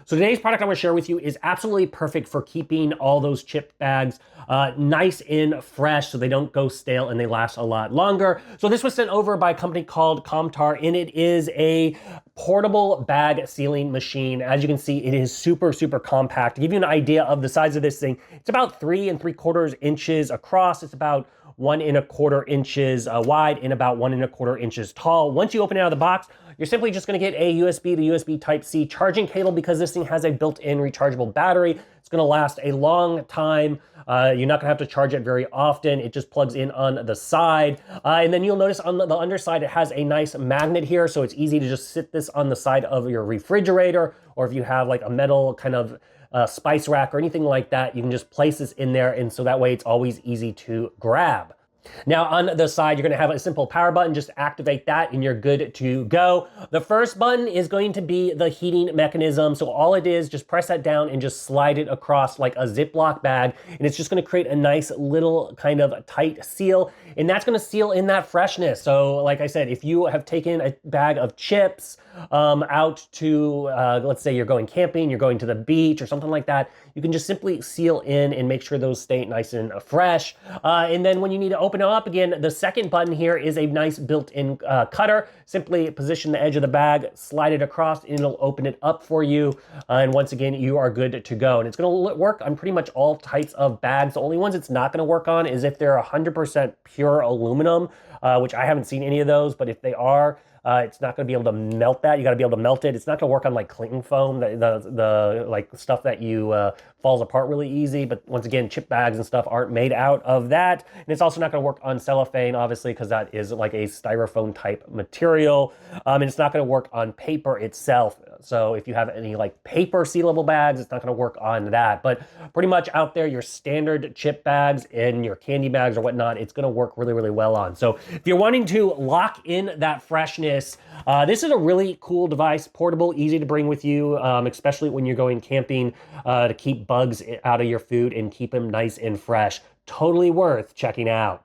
So today's product I'm going to share with you is absolutely perfect for keeping all those chip bags nice and fresh so they don't go stale and they last a lot longer. So this was sent over by a company called Comtar, and it is a portable bag sealing machine. As you can see, it is super, super compact. To give you an idea of the size of this thing, it's about 3 3/4 inches across. It's about 1 1/4 inches wide and about 1 1/4 inches tall. Once you open it out of the box, you're simply just going to get a USB to USB Type-C charging cable because this thing has a built-in rechargeable battery. It's going to last a long time. You're not going to have to charge it very often. It just plugs in on the side. And then you'll notice on the underside, it has a nice magnet here. So it's easy to just sit this on the side of your refrigerator, or if you have like a metal kind of spice rack or anything like that, you can just place this in there. And so that way it's always easy to grab. Now on the side, you're going to have a simple power button. Just activate that and you're good to go. The first button is going to be the heating mechanism. So all it is, just press that down and just slide it across like a Ziploc bag. And it's just going to create a nice little kind of tight seal. And that's going to seal in that freshness. So like I said, if you have taken a bag of chips out to, let's say you're going camping, you're going to the beach or something like that, you can just simply seal in and make sure those stay nice and fresh. And then when you need to open it up again, the second button here is a nice built-in cutter. Simply position the edge of the bag, slide it across, and it'll open it up for you. And once again, you are good to go. And it's going to work on pretty much all types of bags. The only ones it's not going to work on is if they're 100% pure aluminum, which I haven't seen any of those, but if they are, it's not going to be able to melt that. You got to be able to melt it. It's not going to work on like cling foam, the like stuff that you falls apart really easy. But once again, chip bags and stuff aren't made out of that. And it's also not going to work on cellophane, obviously, because that is like a styrofoam type material. And it's not going to work on paper itself. So if you have any like paper sealable bags, it's not going to work on that. But pretty much out there, your standard chip bags and your candy bags or whatnot, it's going to work really, really well on. So if you're wanting to lock in that freshness, this is a really cool device, portable, easy to bring with you, especially when you're going camping to keep bugs out of your food and keep them nice and fresh. Totally worth checking out.